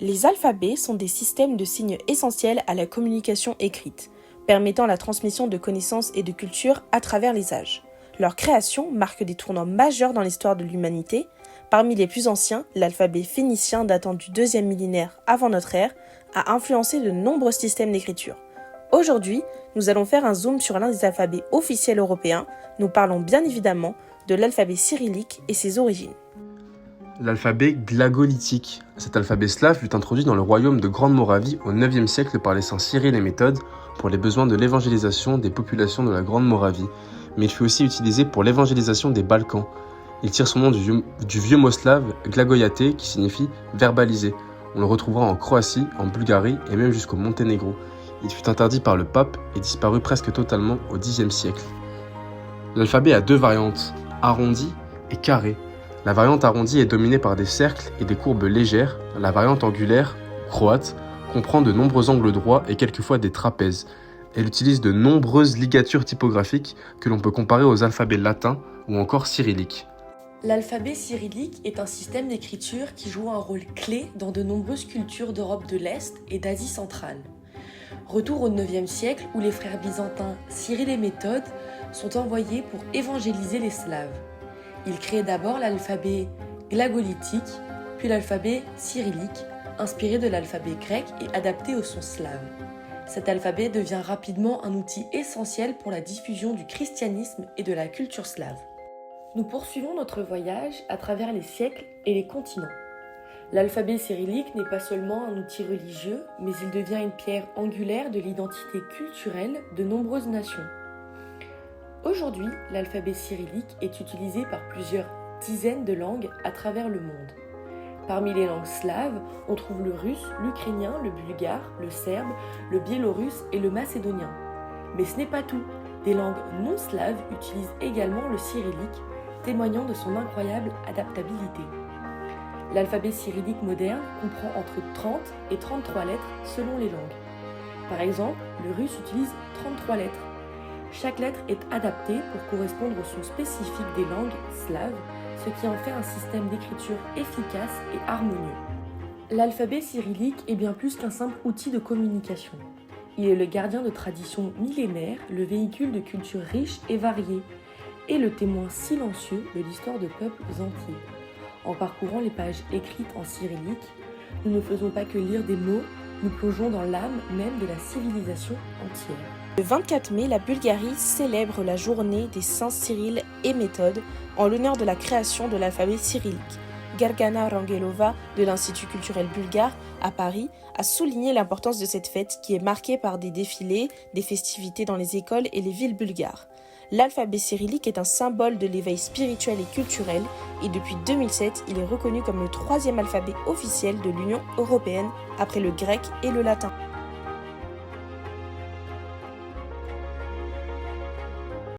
Les alphabets sont des systèmes de signes essentiels à la communication écrite, permettant la transmission de connaissances et de culture à travers les âges. Leur création marque des tournants majeurs dans l'histoire de l'humanité. Parmi les plus anciens, l'alphabet phénicien datant du 2e millénaire avant notre ère a influencé de nombreux systèmes d'écriture. Aujourd'hui, nous allons faire un zoom sur l'un des alphabets officiels européens. Nous parlons bien évidemment de l'alphabet cyrillique et ses origines. L'alphabet glagolitique. Cet alphabet slave fut introduit dans le royaume de Grande-Moravie au IXe siècle par les saints Cyril et Méthode pour les besoins de l'évangélisation des populations de la Grande-Moravie, mais il fut aussi utilisé pour l'évangélisation des Balkans. Il tire son nom du vieux mot slave glagoyaté qui signifie verbaliser. On le retrouvera en Croatie, en Bulgarie et même jusqu'au Monténégro. Il fut interdit par le pape et disparut presque totalement au Xe siècle. L'alphabet a deux variantes, arrondi et carré. La variante arrondie est dominée par des cercles et des courbes légères. La variante angulaire, croate, comprend de nombreux angles droits et quelquefois des trapèzes. Elle utilise de nombreuses ligatures typographiques que l'on peut comparer aux alphabets latins ou encore cyrilliques. L'alphabet cyrillique est un système d'écriture qui joue un rôle clé dans de nombreuses cultures d'Europe de l'Est et d'Asie centrale. Retour au IXe siècle où les frères byzantins Cyril et Méthode sont envoyés pour évangéliser les Slaves. Ils créent d'abord l'alphabet glagolitique, puis l'alphabet cyrillique, inspiré de l'alphabet grec et adapté au son slave. Cet alphabet devient rapidement un outil essentiel pour la diffusion du christianisme et de la culture slave. Nous poursuivons notre voyage à travers les siècles et les continents. L'alphabet cyrillique n'est pas seulement un outil religieux, mais il devient une pierre angulaire de l'identité culturelle de nombreuses nations. Aujourd'hui, l'alphabet cyrillique est utilisé par plusieurs dizaines de langues à travers le monde. Parmi les langues slaves, on trouve le russe, l'ukrainien, le bulgare, le serbe, le biélorusse et le macédonien. Mais ce n'est pas tout. Des langues non slaves utilisent également le cyrillique, témoignant de son incroyable adaptabilité. L'alphabet cyrillique moderne comprend entre 30 et 33 lettres selon les langues. Par exemple, le russe utilise 33 lettres. Chaque lettre est adaptée pour correspondre au son spécifique des langues slaves, ce qui en fait un système d'écriture efficace et harmonieux. L'alphabet cyrillique est bien plus qu'un simple outil de communication. Il est le gardien de traditions millénaires, le véhicule de cultures riches et variées, et le témoin silencieux de l'histoire de peuples entiers. En parcourant les pages écrites en cyrillique, nous ne faisons pas que lire des mots, nous plongeons dans l'âme même de la civilisation entière. Le 24 mai, la Bulgarie célèbre la journée des saints Cyril et Méthode en l'honneur de la création de l'alphabet cyrillique. Gargana Rangelova de l'Institut culturel bulgare à Paris a souligné l'importance de cette fête qui est marquée par des défilés, des festivités dans les écoles et les villes bulgares. L'alphabet cyrillique est un symbole de l'éveil spirituel et culturel et depuis 2007, il est reconnu comme le 3e alphabet officiel de l'Union européenne après le grec et le latin.